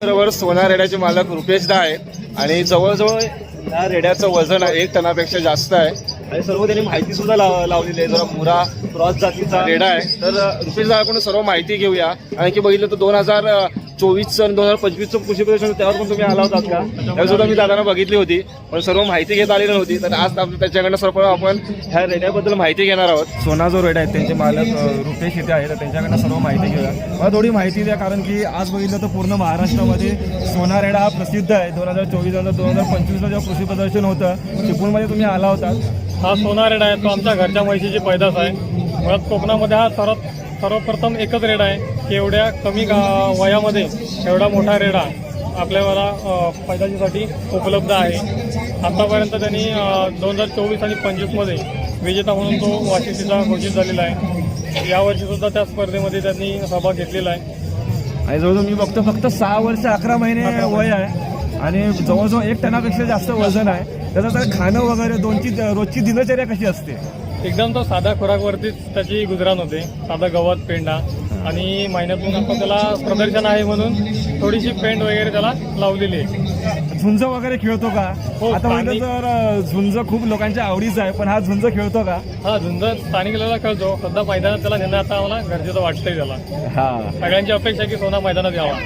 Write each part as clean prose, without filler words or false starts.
बरोबर सोना रेड्याचे मालक रुपेश दा आहे आणि जवळजवळ या रेड्याचं वजन 1 टनापेक्षा जास्त आहे आणि सर्व त्यांनी माहिती सुद्धा लावलेली आहे. जरा मुरा क्रॉस जातीचा रेडा आहे. तर रुपेश दाकडून सर्व माहिती घेऊया. आणखी बघितलं तर 2024 आणि 2025 कृषी प्रदर्शन त्यावर पण तुम्ही आला होतात का? त्यावेळी सुद्धा मी दादांना बघितली होती, पण सर्व माहिती घेत आलेली नव्हती. तर आज त्याच्याकडनं सर्व आपण ह्या रेड्याबद्दल माहिती घेणार आहोत. सोना जो रेडा आहे त्यांचे मालक रुपेश इथे आहे, तर त्यांच्याकडनं सर्व माहिती घेऊया. मला थोडी माहिती द्या, कारण की आज बघितलं तर पूर्ण महाराष्ट्रामध्ये सोना रेडा हा प्रसिद्ध आहे. 2024 आणि 2025ला जेव्हा कृषी प्रदर्शन होतं चिपळूणमध्ये तुम्ही आला होतात. हा सोना रेडा आहे, तो आमच्या घरच्या म्हशीची पैदास आहे. मुळात कोकणामध्ये हा सर्वप्रथम एकच रेडा आहे की एवढ्या कमी वयामध्ये एवढा मोठा रेडा आपल्याला पैदाशीसाठी उपलब्ध आहे. आतापर्यंत त्यांनी 2024 आणि 25मध्ये विजेता म्हणून तो वाशिष्ठीचा घोषित झालेला आहे. यावर्षीसुद्धा त्या स्पर्धेमध्ये त्यांनी सहभाग घेतलेला आहे. आणि जवळजवळ मी बघतो फक्त 6 वर्ष 11 महिने वय आहे आणि जवळजवळ 1 टनापेक्षा जास्त वजन आहे. त्याचं तर खाणं वगैरे रोजची दिनचर्या कशी असते? एकदम तो साधा खुराकवरतीच त्याची गुजराण होते. साधा गवत पेंडा आणि महिन्यातून आपण त्याला प्रदर्शन आहे म्हणून थोडीशी पेंट वगैरे त्याला लावलेली आहे. झुंज वगैरे खेळतो का? हो, आता म्हटलं तर झुंज खूप लोकांच्या आवडीचा आहे, पण हा झुंज खेळतो का? हा, झुंज स्थानिक लेवलला खेळतो. सध्या मैदानात त्याला नेणं आता आम्हाला गरजेचं वाटतंय. त्याला हा, सगळ्यांची अपेक्षा की सोना मैदानात यावा.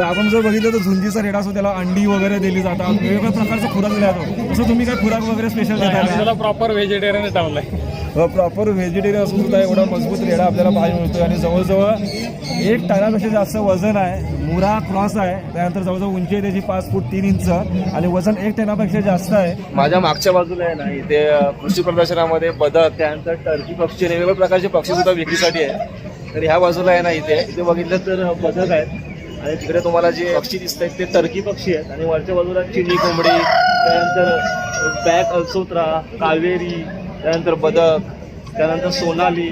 आपण जर बघितलं तर झुंजीचा रेडा असतो, त्याला अंडी वगैरे दिली जातात, वेगवेगळ्या प्रकारचा खुराक दिला जातो. तसं तुम्ही काय खुराक वगैरे स्पेशल देता? त्याला प्रॉपर व्हेजिटेरियन ठेवलाय. प्रॉपर व्हेजिटेरियन असून सुद्धा एवढा मजबूत रेडा आपल्याला पाहायला मिळतो आणि जवळजवळ 1 टनापेक्षा जास्त वजन आहे. मुरा क्रॉस आहे, त्यानंतर जवळजवळ उंची आहे त्याची 5 फूट 3 इंच आणि वजन 1 टनापेक्षा जास्त आहे. माझ्या मागच्या बाजूला आहे ना, इथे कृषी प्रदर्शनामध्ये बदक, त्यानंतर टर्की पक्षी आणि वेगवेगळ्या प्रकारचे पक्षी सुद्धा विक्रीसाठी आहे. तर ह्या बाजूला आहे ना, इथे बघितलं तर बदक आहेत आणि तिकडे तुम्हाला जे पक्षी दिसत आहेत ते टर्की पक्षी आहेत आणि वरच्या बाजूला चिनी कोंबडी, त्यानंतर बॅक अल्सोत्रा, कावेरी, त्यानंतर बदक, त्यानंतर सोनाली,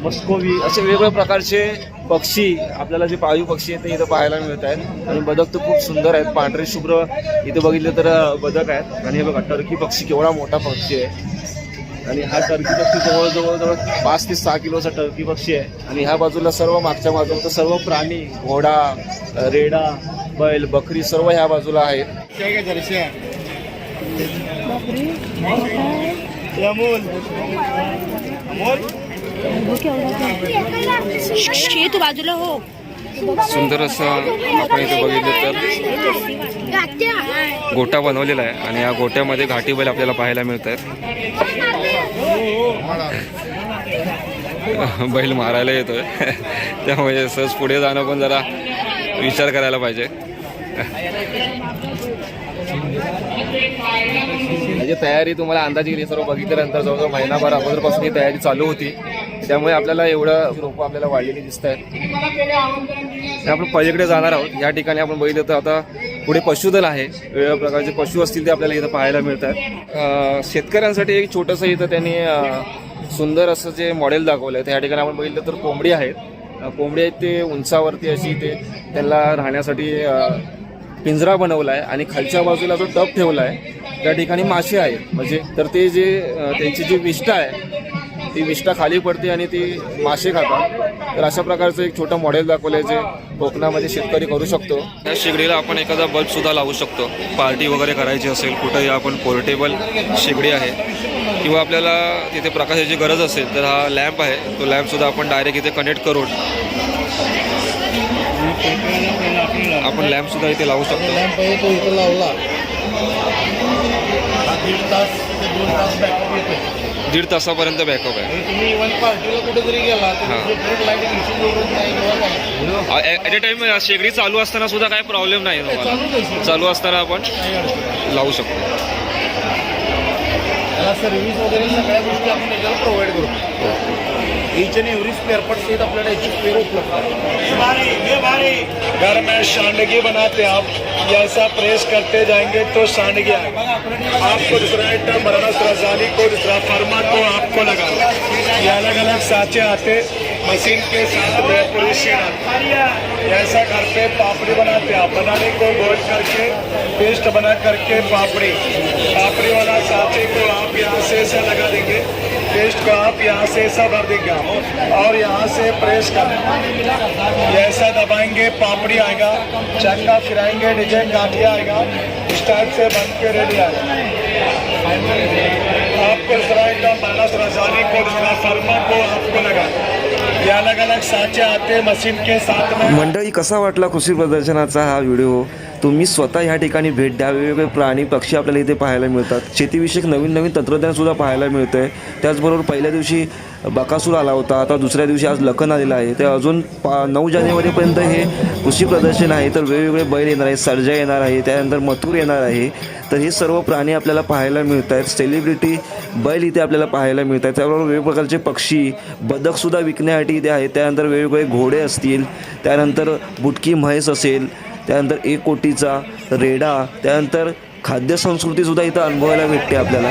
मस्कोवी असे वेगवेगळ्या प्रकारचे पक्षी आपल्याला जे पाळीव पक्षी आहेत ते इथं पाहायला मिळत आहेत. आणि बदक तर खूप सुंदर आहेत, पांढरे शुभ्र इथे बघितलं तर बदक आहेत. आणि हे बघा टर्की पक्षी केवढा मोठा पक्षी आहे आणि हा टर्की पक्षी जवळ 5 ते 6 किलोचा टर्की पक्षी आहे. आणि ह्या बाजूला सर्व मागच्या बाजूला तर सर्व प्राणी, घोडा, रेडा, बैल, बकरी सर्व ह्या बाजूला आहेत. तू बाजूला हो. सुंदर असं आपण इथे बघितलं तर गोटा बनवलेला आहे आणि या गोट्यामध्ये घाटी बैल आपल्याला पाहायला मिळत आहेत. बैल मारायला येतोय त्यामुळे सहज पुढे जाणं पण जरा विचार करायला पाहिजे. म्हणजे तयारी तुम्हाला अंदाजे गेली सर्व बघितल्यानंतर जवळजवळ महिनाभर अगोदरपासून ही तयारी चालू होती, त्यामुळे आपल्याला एवढं रोपं आपल्याला वाढलेली दिसत आहेत. आपण पलीकडे जाणार आहोत. या ठिकाणी आपण बघितलं तर आता पुढे पशुधन आहे, वेगवेगळ्या प्रकारचे पशु असतील ते आपल्याला इथं पाहायला मिळतात. शेतकऱ्यांसाठी एक छोटंसं इथं त्यांनी सुंदर असं जे मॉडेल दाखवलं आहे. त्या ठिकाणी आपण बघितलं तर कोंबडी आहेत. कोंबडी आहेत ते उंचावरती अशी ते त्यांना राहण्यासाठी पिंजरा बनवला आहे आणि खालच्या बाजूला जो टप ठेवला आहे त्या ठिकाणी मासे आहेत. म्हणजे तर ते जे त्यांची जी विष्ठा आहे ती विष्ठा खाली पडते आणि ती मासे खातात. तर अशा प्रकारचं एक छोटं मॉडेल दाखवलं आहे जे कोकणामध्ये शेतकरी करू शकतो. या शेगडीला आपण एखादा बल्ब सुद्धा लावू शकतो. पार्टी वगैरे करायची असेल कुठंही आपण पोर्टेबल शेगडी आहे किंवा आपल्याला तिथे प्रकाशाची गरज असेल तर हा लॅम्प आहे, तो लॅम्पसुद्धा आपण डायरेक्ट इथे कनेक्ट करून आपण लॅम्पसुद्धा इथे लावू शकतो. लॅम्प आहे तो इथं लावला 1.5 तास ते 2 तास बॅकअप येतो. 1.5 तासापर्यंत बॅकअप आहे. तुम्ही इव्हन पार्टीला कुठे जरी गेला तर लाईट ॲट ए टाइम शेगडी चालू असताना सुद्धा काय प्रॉब्लेम नाही तुम्हाला. चालू असताना आपण लावू शकतो. त्याला सर्व्हिस वगैरे सगळ्या गोष्टी आपण त्याच्याला प्रोव्हाइड करतो. Each end every spare part सहित आपल्याला याची स्पेअर उपलब्ध आहे. घर में सांडगी बनाते आप, ऐसा प्रेस करते जाएंगे तो सांडगी आएगा. आपको दूसरा आइटम बनाना, दूसरा जाली को, दूसरा फरमा को आपको लगाना. ये अलग अलग साँचे आते, मशीन के साथ में पॉलिशिंग आती है. ऐसा घर पे पापड़ी बनाते आप, बनाने को गोल करके पेस्ट बना करके पापड़ी वाला साँचे को आप यहाँ से ऐसा लगा देंगे. टेस्ट को आप यहाँ से ऐसा भर देंगे और यहाँ से प्रेस कर ये ऐसा दबाएंगे, पापड़ी आएगा, चक्का फिराएंगे, डिजाइन गाठिया आएगा, इस टाइप से बन के रेडी आएगा। आपको दूसरा आइटम बनाना रजाली को, दूसरा फर्मा को आपको लगा, ये अलग अलग साचे आते मशीन के साथ में। मंडळी, कसा वाटला कृषी प्रदर्शनाचा हा व्हिडिओ? तुम्ही स्वतः ह्या ठिकाणी भेट द्या. वेगवेगळे प्राणी पक्षी आपल्याला इथे पाहायला मिळतात. शेतीविषयक नवीन नवीन तंत्रज्ञानसुद्धा पाहायला मिळतं आहे. त्याचबरोबर पहिल्या दिवशी बकासूर आला होता, आता दुसऱ्या दिवशी आज लखन आलेला आहे. ते अजून 9 जानेवारीपर्यंत हे कृषी प्रदर्शन आहे. तर वेगवेगळे बैल येणार आहेत, सर्जा येणार आहे, त्यानंतर मथुर येणार आहे. तर हे सर्व प्राणी आपल्याला पाहायला मिळत आहेत. सेलिब्रिटी बैल इथे आपल्याला पाहायला मिळत आहेत. त्याबरोबर वेगवेगळ्या प्रकारचे पक्षी, बदकसुद्धा विकण्यासाठी इथे आहेत. त्यानंतर वेगवेगळे घोडे असतील, त्यानंतर बुटकी म्हैस असेल, त्यानंतर एक कोटीचा रेडा, त्यानंतर खाद्य संस्कृतीसुद्धा इथं अनुभवायला भेटते आपल्याला.